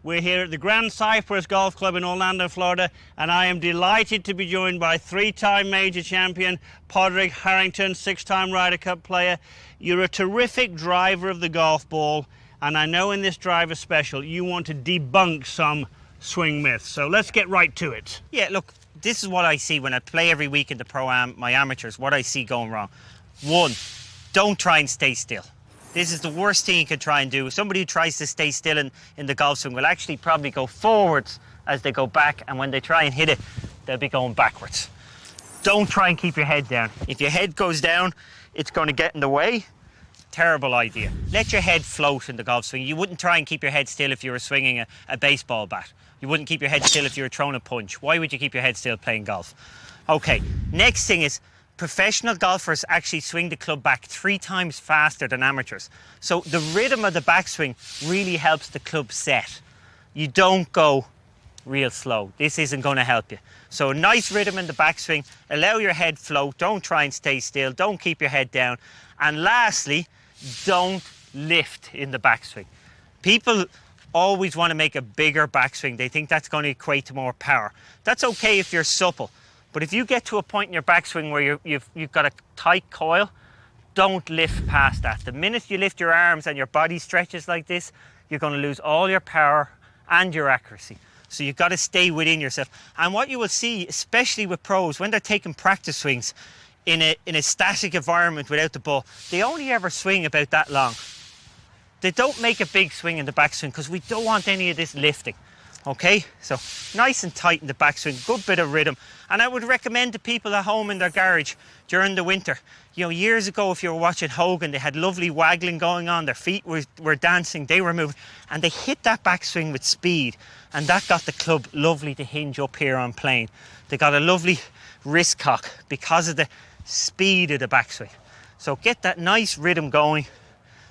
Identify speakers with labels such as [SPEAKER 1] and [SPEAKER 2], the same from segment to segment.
[SPEAKER 1] We're here at the Grand Cypress Golf Club in Orlando, Florida, and I am delighted to be joined by three-time major champion Padraig Harrington, six-time Ryder Cup player. You're a terrific driver of the golf ball, and I know in this driver special you want to debunk some swing myths. So let's get right to it.
[SPEAKER 2] Yeah, look, this is what I see when I play every week in the Pro-Am, my amateurs, what I see going wrong. One, don't try and stay still. This is the worst thing you can try and do. Somebody who tries to stay still in the golf swing will actually probably go forwards as they go back, and when they try and hit it, they'll be going backwards. Don't try and keep your head down. If your head goes down, it's going to get in the way. Terrible idea. Let your head float in the golf swing. You wouldn't try and keep your head still if you were swinging a baseball bat. You wouldn't keep your head still if you were throwing a punch. Why would you keep your head still playing golf? Okay, next thing is, professional golfers actually swing the club back 3 times faster than amateurs. So the rhythm of the backswing really helps the club set. You don't go real slow. This isn't going to help you. So a nice rhythm in the backswing, allow your head float, don't try and stay still, don't keep your head down. And lastly, don't lift in the backswing. People always want to make a bigger backswing. They think that's going to equate to more power. That's okay if you're supple. But if you get to a point in your backswing where you've got a tight coil, don't lift past that. The minute you lift your arms and your body stretches like this, you're going to lose all your power and your accuracy. So you've got to stay within yourself. And what you will see, especially with pros, when they're taking practice swings in a static environment without the ball, they only ever swing about that long. They don't make a big swing in the backswing because we don't want any of this lifting. Okay, so nice and tight in the backswing, good bit of rhythm. And I would recommend to people at home in their garage during the winter. You know, years ago, if you were watching Hogan, they had lovely waggling going on, their feet were dancing, they were moving, and they hit that backswing with speed, and that got the club lovely to hinge up here on plane. They got a lovely wrist cock because of the speed of the backswing. So get that nice rhythm going,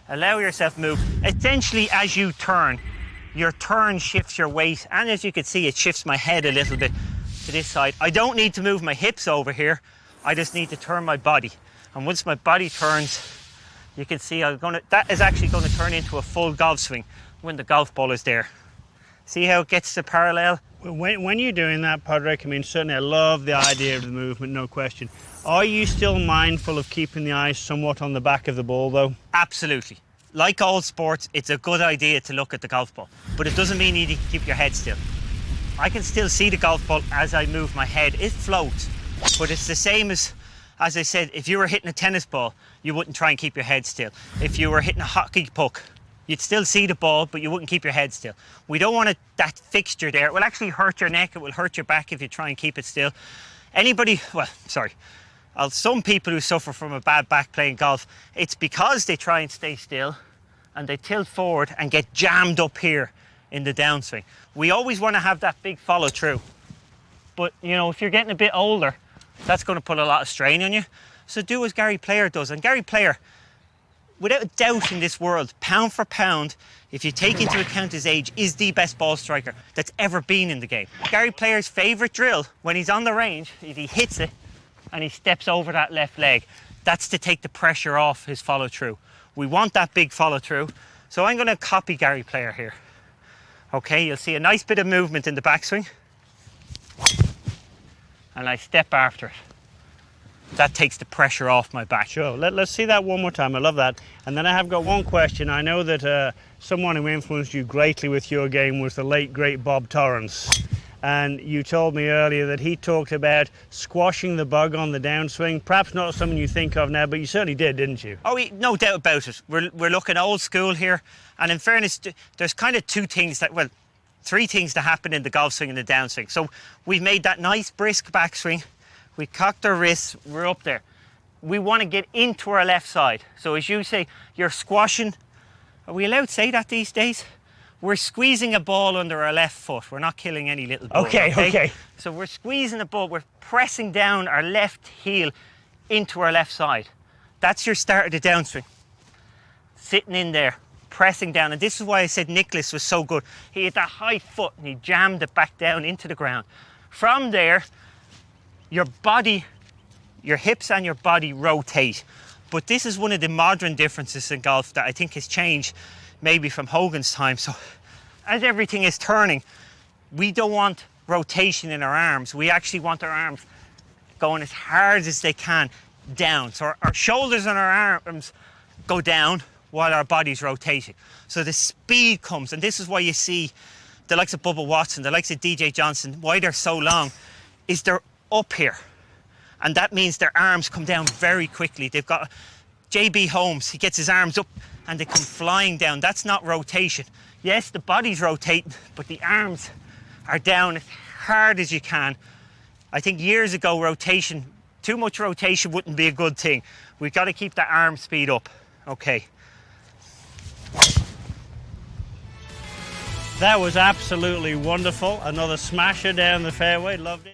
[SPEAKER 2] allow yourself to move. Essentially, as you turn, your turn shifts your weight, and as you can see, it shifts my head a little bit to this side. I don't need to move my hips over here, I just need to turn my body. And once my body turns, you can see that is actually going to turn into a full golf swing when the golf ball is there. See how it gets to parallel?
[SPEAKER 1] When you're doing that, Padraig, I mean, certainly I love the idea of the movement, no question. Are you still mindful of keeping the eyes somewhat on the back of the ball, though?
[SPEAKER 2] Absolutely. Like all sports, it's a good idea to look at the golf ball, but it doesn't mean you need to keep your head still. I can still see the golf ball as I move my head. It floats, but it's the same as I said, if you were hitting a tennis ball, you wouldn't try and keep your head still. If you were hitting a hockey puck, you'd still see the ball, but you wouldn't keep your head still. We don't want that fixture there. It will actually hurt your neck, it will hurt your back if you try and keep it still. Some people who suffer from a bad back playing golf, it's because they try and stay still and they tilt forward and get jammed up here in the downswing. We always want to have that big follow through. But, you know, if you're getting a bit older, that's going to put a lot of strain on you. So do as Gary Player does. And Gary Player, without a doubt in this world, pound for pound, if you take into account his age, is the best ball striker that's ever been in the game. Gary Player's favourite drill when he's on the range, if he hits it, and he steps over that left leg, that's to take the pressure off his follow through. We want that big follow through. So I'm going to copy Gary Player here. Okay, you'll see a nice bit of movement in the backswing. And I step after it. That takes the pressure off my back.
[SPEAKER 1] Sure, let's see that one more time. I love that. And then I have got one question. I know that someone who influenced you greatly with your game was the late, great Bob Torrance. And you told me earlier that he talked about squashing the bug on the downswing. Perhaps not something you think of now, but you certainly did, didn't you?
[SPEAKER 2] Oh, no doubt about it. We're looking old school here. And in fairness, there's kind of 3 things that happen in the golf swing and the downswing. So we've made that nice brisk backswing. We cocked our wrists, we're up there. We want to get into our left side. So as you say, you're squashing. Are we allowed to say that these days? We're squeezing a ball under our left foot. We're not killing any little ball.
[SPEAKER 1] Okay.
[SPEAKER 2] So we're squeezing a ball. We're pressing down our left heel into our left side. That's your start of the downswing. Sitting in there, pressing down. And this is why I said Nicklaus was so good. He had that high foot and he jammed it back down into the ground. From there, your body, your hips and your body rotate. But this is one of the modern differences in golf that I think has changed maybe from Hogan's time. So as everything is turning, we don't want rotation in our arms. We actually want our arms going as hard as they can down. So our shoulders and our arms go down while our body's rotating. So the speed comes, and this is why you see the likes of Bubba Watson, the likes of DJ Johnson, why they're so long, is they're up here. And that means their arms come down very quickly. They've got JB Holmes, he gets his arms up and they come flying down. That's not rotation. Yes, the body's rotating, but the arms are down as hard as you can. I think years ago, rotation, too much rotation wouldn't be a good thing. We've got to keep the arm speed up. Okay.
[SPEAKER 1] That was absolutely wonderful. Another smasher down the fairway. Loved it.